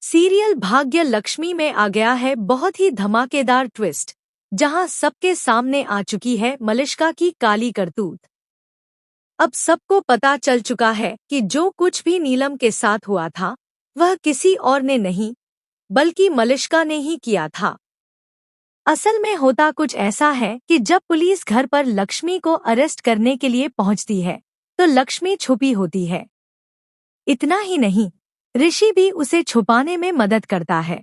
Serial भाग्य लक्ष्मी में आ गया है बहुत ही धमाकेदार ट्विस्ट, जहां सबके सामने आ चुकी है मलिष्का की काली करतूत। अब सबको पता चल चुका है कि जो कुछ भी नीलम के साथ हुआ था वह किसी और ने नहीं बल्कि मलिष्का ने ही किया था। असल में होता कुछ ऐसा है कि जब पुलिस घर पर लक्ष्मी को अरेस्ट करने के लिए पहुंचती है तो लक्ष्मी छुपी होती है। इतना ही नहीं, ऋषि भी उसे छुपाने में मदद करता है।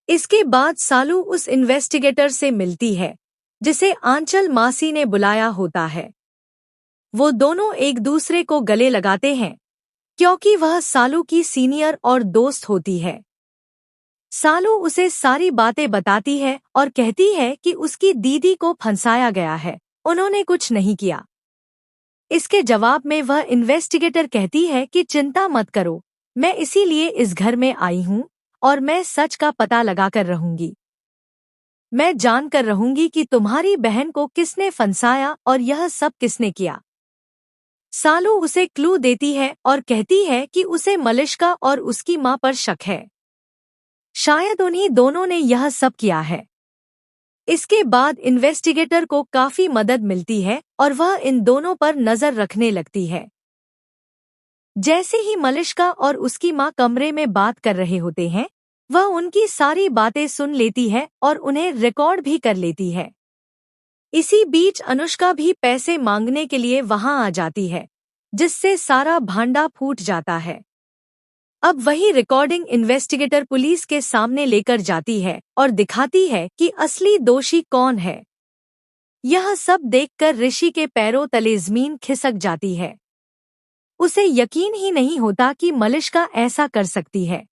इसके बाद सालू उस इन्वेस्टिगेटर से मिलती है जिसे आंचल मासी ने बुलाया होता है। वो दोनों एक दूसरे को गले लगाते हैं क्योंकि वह सालू की सीनियर और दोस्त होती है। सालू उसे सारी बातें बताती है और कहती है कि उसकी दीदी को फंसाया गया है, उन्होंने कुछ नहीं किया। इसके जवाब में वह इन्वेस्टिगेटर कहती है कि चिंता मत करो, मैं इसीलिए इस घर में आई हूँ और मैं सच का पता लगाकर रहूंगी। मैं जानकर रहूंगी कि तुम्हारी बहन को किसने फंसाया और यह सब किसने किया। सालू उसे क्लू देती है और कहती है कि उसे मलिष्का और उसकी मां पर शक है। शायद उन्हीं दोनों ने यह सब किया है। इसके बाद इन्वेस्टिगेटर को काफी मदद मिलती है और वह इन दोनों पर नजर रखने लगती है। जैसे ही मलिष्का और उसकी मां कमरे में बात कर रहे होते हैं, वह उनकी सारी बातें सुन लेती है और उन्हें रिकॉर्ड भी कर लेती है। इसी बीच अनुष्का भी पैसे मांगने के लिए वहां आ जाती है, जिससे सारा भांडा फूट जाता है। अब वही रिकॉर्डिंग इन्वेस्टिगेटर पुलिस के सामने लेकर जाती है और दिखाती है कि असली दोषी कौन है। यह सब देखकर ऋषि के पैरों तले जमीन खिसक जाती है। उसे यकीन ही नहीं होता कि मलिष्का ऐसा कर सकती है।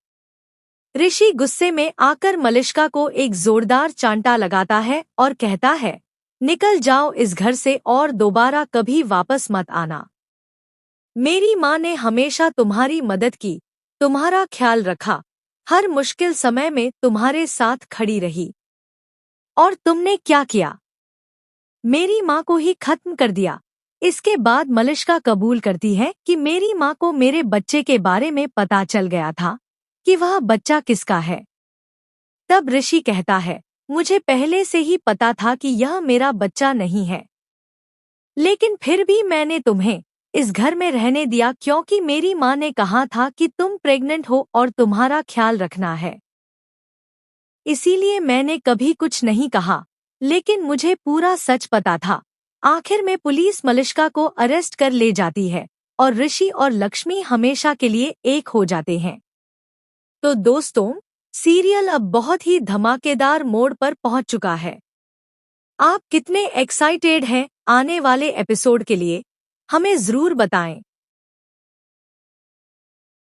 ऋषि गुस्से में आकर मलिष्का को एक जोरदार चांटा लगाता है और कहता है, निकल जाओ इस घर से और दोबारा कभी वापस मत आना। मेरी माँ ने हमेशा तुम्हारी मदद की, तुम्हारा ख्याल रखा, हर मुश्किल समय में तुम्हारे साथ खड़ी रही। और तुमने क्या किया? मेरी माँ को ही खत्म कर दिया। इसके बाद मलिष्का कबूल करती है कि मेरी माँ को मेरे बच्चे के बारे में पता चल गया था कि वह बच्चा किसका है। तब ऋषि कहता है, मुझे पहले से ही पता था कि यह मेरा बच्चा नहीं है, लेकिन फिर भी मैंने तुम्हें इस घर में रहने दिया क्योंकि मेरी माँ ने कहा था कि तुम प्रेग्नेंट हो और तुम्हारा ख्याल रखना है। इसीलिए मैंने कभी कुछ नहीं कहा, लेकिन मुझे पूरा सच पता था। आखिर में पुलिस मलिष्का को अरेस्ट कर ले जाती है और ऋषि और लक्ष्मी हमेशा के लिए एक हो जाते हैं। तो दोस्तों, सीरियल अब बहुत ही धमाकेदार मोड़ पर पहुंच चुका है। आप कितने एक्साइटेड हैं आने वाले एपिसोड के लिए? हमें जरूर बताएं।